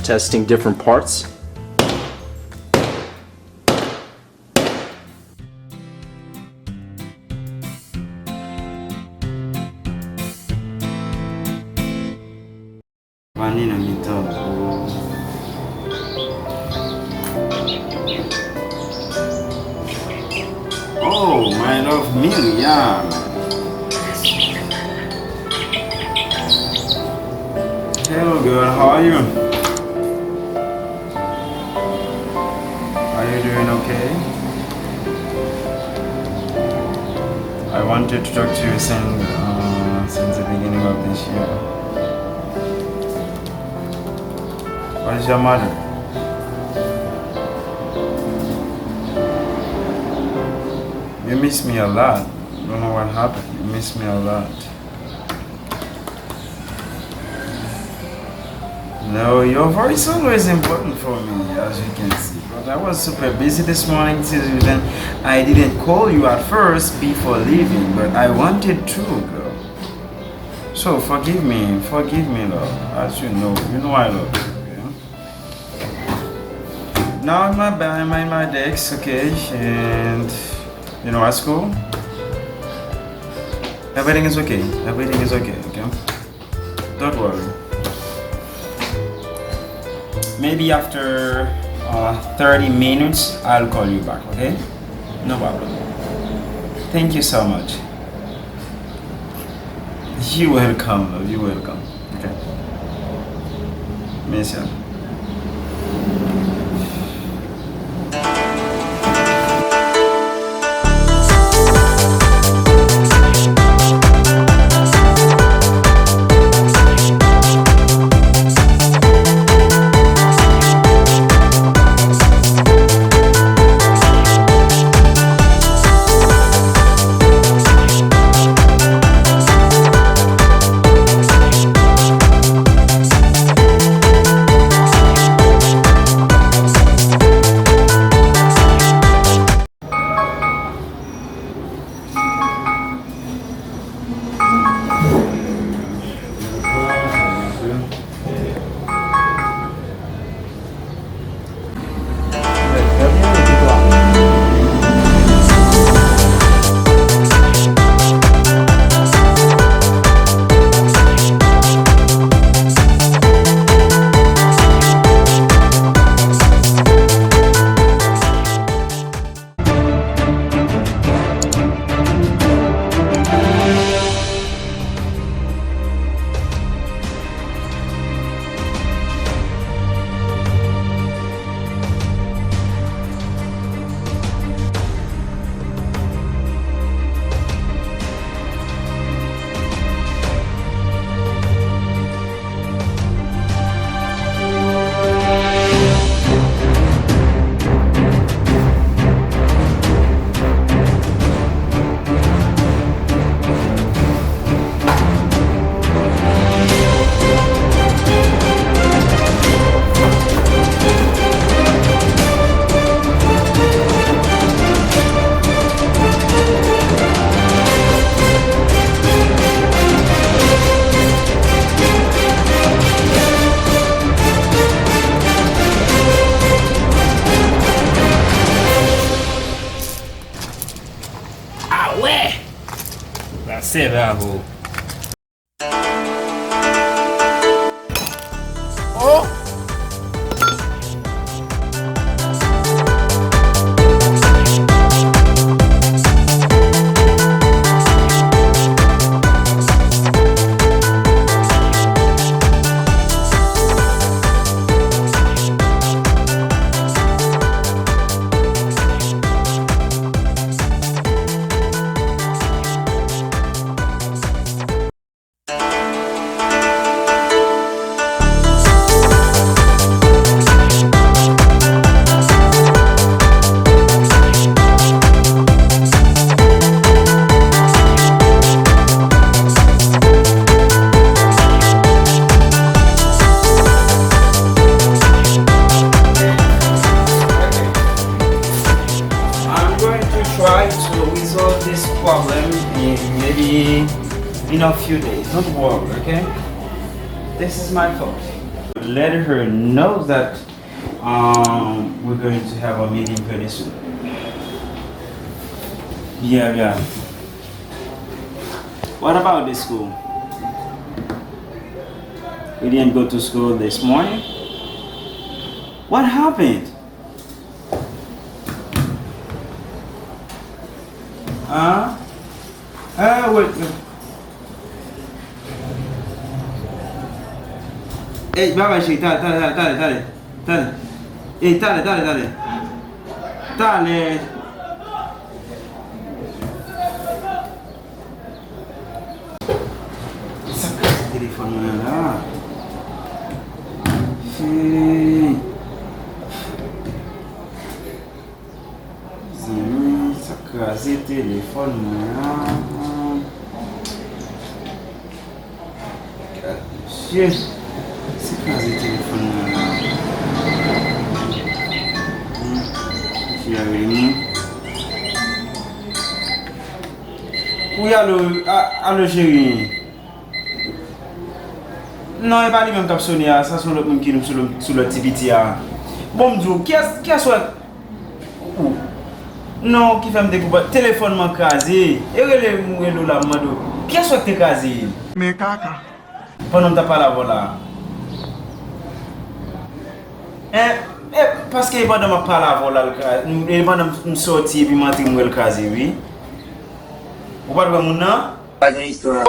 Testing different parts. Vanina mitabu. Oh, my love Miriam. Hello girl, how are you? Are you doing okay? I wanted to talk to you since the beginning of this year. What is your matter? You miss me a lot. Don't know what happened. You miss me a lot. No, your voice is always important for me, as you can see. But I was super busy this morning, then I didn't call you at first before leaving, but I wanted to, girl. So forgive me, love. As you know I love you. Now I'm in my decks, okay, and you know, at school, everything is okay, okay? Don't worry. Maybe after 30 minutes, I'll call you back, okay? No problem. Thank you so much. You're welcome, love, you're welcome, okay? Miss you. C'est bravo. Oh! in a few days. Don't worry, okay? This is my fault. Let her know that we're going to have a meeting pretty soon. Yeah. What about the school? We didn't go to school this morning? What happened? Wait. Hey, baba, dale. Hey, dale. Saca ese teléfono de là. Sí. Saca ese teléfono de là. Yes. Saca esse telefone de là. Oui, allô chérie. Non, il n'est pas lui-même qui a sonné, ça sont l'autre qui est sur le TVT. Bon, qui a soit. Non, qui fait me découvrir. Téléphone m'a casé. Et le la mado. Qui a soit te casé? Mais caca. Pendant que tu pas la voilà. Parce que il va pas la voilà. Il va me sortir et puis m'entrer le casé, oui. Vous parlez de mon nom? Pas une histoire.